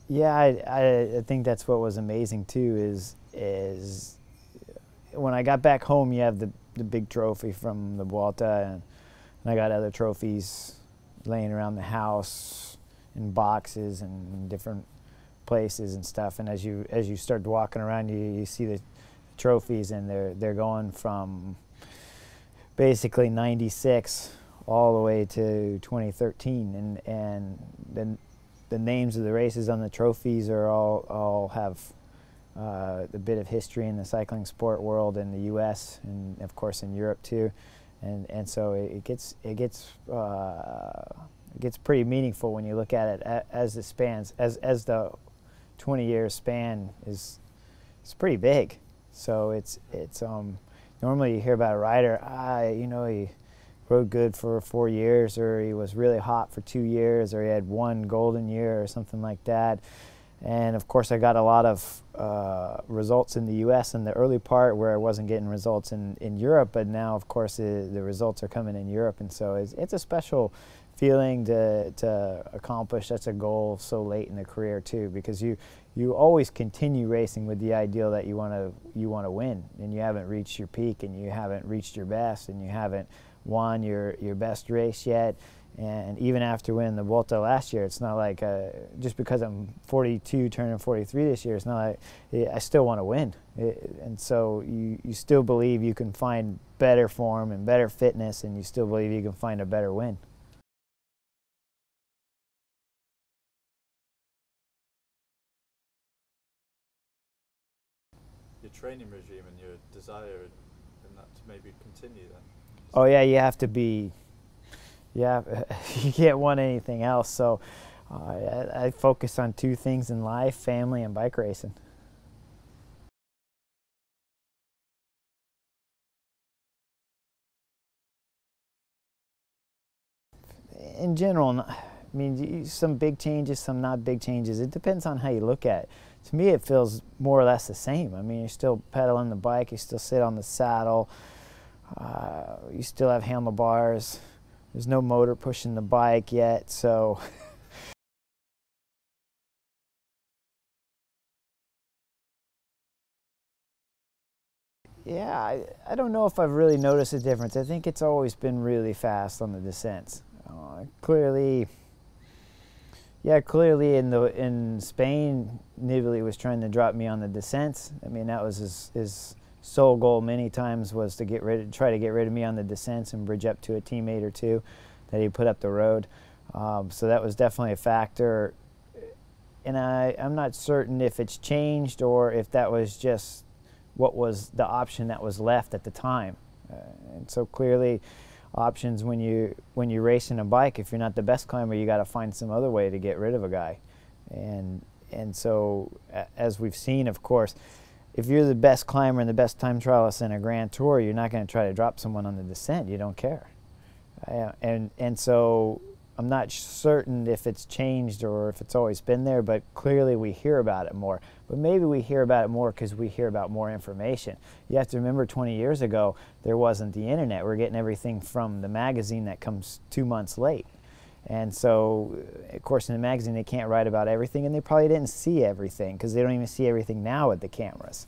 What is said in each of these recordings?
Yeah, I think that's what was amazing too. Is when I got back home, you have the big trophy from the Vuelta, and I got other trophies laying around the house in boxes and different places and stuff. And as you start walking around, you see the trophies, and they're going from basically '96 all the way to 2013, and then the names of the races on the trophies are all have a bit of history in the cycling sport world in the U.S. and of course in Europe too, and so it gets pretty meaningful when you look at it as the spans as the 20-year span is. It's pretty big. So it's normally you hear about a rider, he rode good for 4 years, or he was really hot for 2 years, or he had one golden year or something like that. And of course I got a lot of results in the US in the early part where I wasn't getting results in Europe, but now of course the results are coming in Europe, and so it's a special feeling to accomplish such a goal so late in the career too, because you always continue racing with the ideal that you want to win, and you haven't reached your peak, and you haven't reached your best, and you haven't won your best race yet. And even after winning the Vuelta last year, it's not like just because I'm 42 turning 43 this year, it's not like I still want to win. And so you still believe you can find better form and better fitness, and you still believe you can find a better win. Your training regime and your desire and that to maybe continue then? Oh yeah, you have to be, yeah, you can't want anything else. So I focus on two things in life: family and bike racing. In general, I mean, some big changes, some not big changes. It depends on how you look at it. To me, it feels more or less the same. I mean, you're still pedaling the bike, you still sit on the saddle, you still have handlebars. There's no motor pushing the bike yet, so. Yeah, I don't know if I've really noticed a difference. I think it's always been really fast on the descents. Clearly in Spain, Nibali was trying to drop me on the descents. I mean, that was his sole goal many times, was to try to get rid of me on the descents and bridge up to a teammate or two that he put up the road. So that was definitely a factor. And I'm not certain if it's changed or if that was just what was the option that was left at the time. And so clearly, options when you're racing a bike, if you're not the best climber, you got to find some other way to get rid of a guy. And so as we've seen, of course, if you're the best climber and the best time trialist in a Grand Tour, you're not going to try to drop someone on the descent. You don't care. And so I'm not certain if it's changed or if it's always been there, but clearly we hear about it more. But maybe we hear about it more because we hear about more information. You have to remember 20 years ago, there wasn't the internet. We're getting everything from the magazine that comes 2 months late. And so, of course, in the magazine, they can't write about everything, and they probably didn't see everything because they don't even see everything now with the cameras.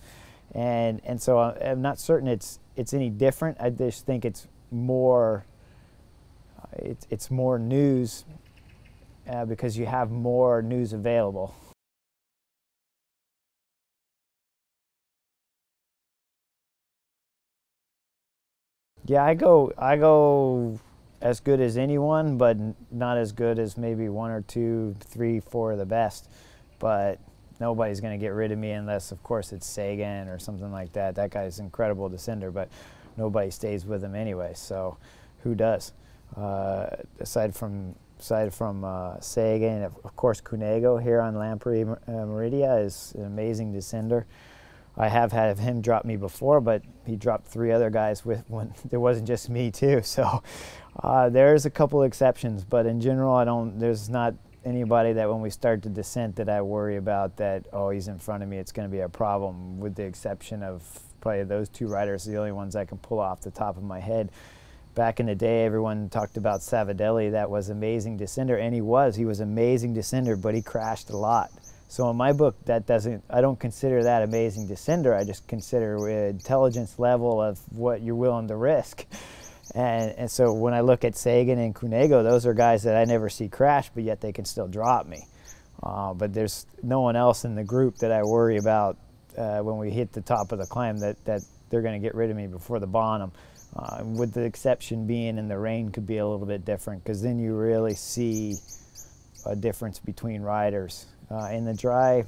And so I'm not certain it's any different. I just think it's more more news because you have more news available. Yeah, I go as good as anyone, but not as good as maybe 1 or 2, 3, 4 of the best. But nobody's going to get rid of me unless, of course, it's Sagan or something like that. That guy's an incredible descender, but nobody stays with him anyway. So who does? Aside from Sagan, of course, Cunego here on Lampre-Merida is an amazing descender. I have had him drop me before, but he dropped 3 other guys with when there wasn't just me too. So there's a couple exceptions, but in general, there's not anybody that when we start the descent that I worry about that, oh, he's in front of me, it's going to be a problem, with the exception of probably those 2 riders, the only ones I can pull off the top of my head. Back in the day, everyone talked about Savidelli. That was amazing descender, and he was amazing descender, but he crashed a lot. So in my book, I don't consider that amazing descender. I just consider intelligence level of what you're willing to risk. And so when I look at Sagan and Cunego, those are guys that I never see crash, but yet they can still drop me. But there's no one else in the group that I worry about when we hit the top of the climb that they're going to get rid of me before the bottom. With the exception being in the rain could be a little bit different, because then you really see a difference between riders. In the dry,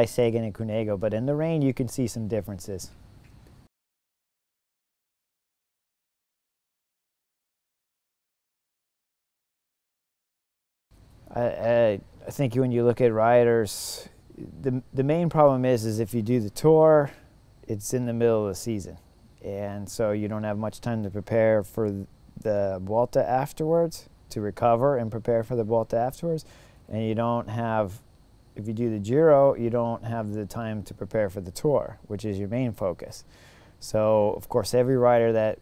Sagan and Cunego, but in the rain you can see some differences. I think when you look at riders, the main problem is if you do the Tour, it's in the middle of the season, and so you don't have much time to prepare for the Vuelta afterwards, to recover and prepare for the Vuelta afterwards, and you don't have, if you do the Giro, you don't have the time to prepare for the Tour, which is your main focus. So of course every rider that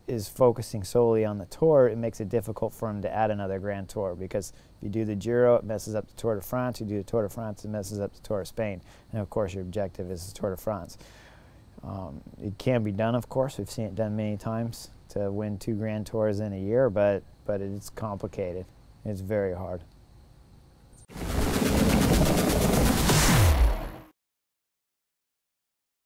is focusing solely on the Tour, it makes it difficult for him to add another Grand Tour, because if you do the Giro, it messes up the Tour de France. You do the Tour de France, it messes up the Tour of Spain. And of course your objective is the Tour de France. It can be done, of course. We've seen it done many times to win 2 Grand Tours in a year, but it's complicated. It's very hard.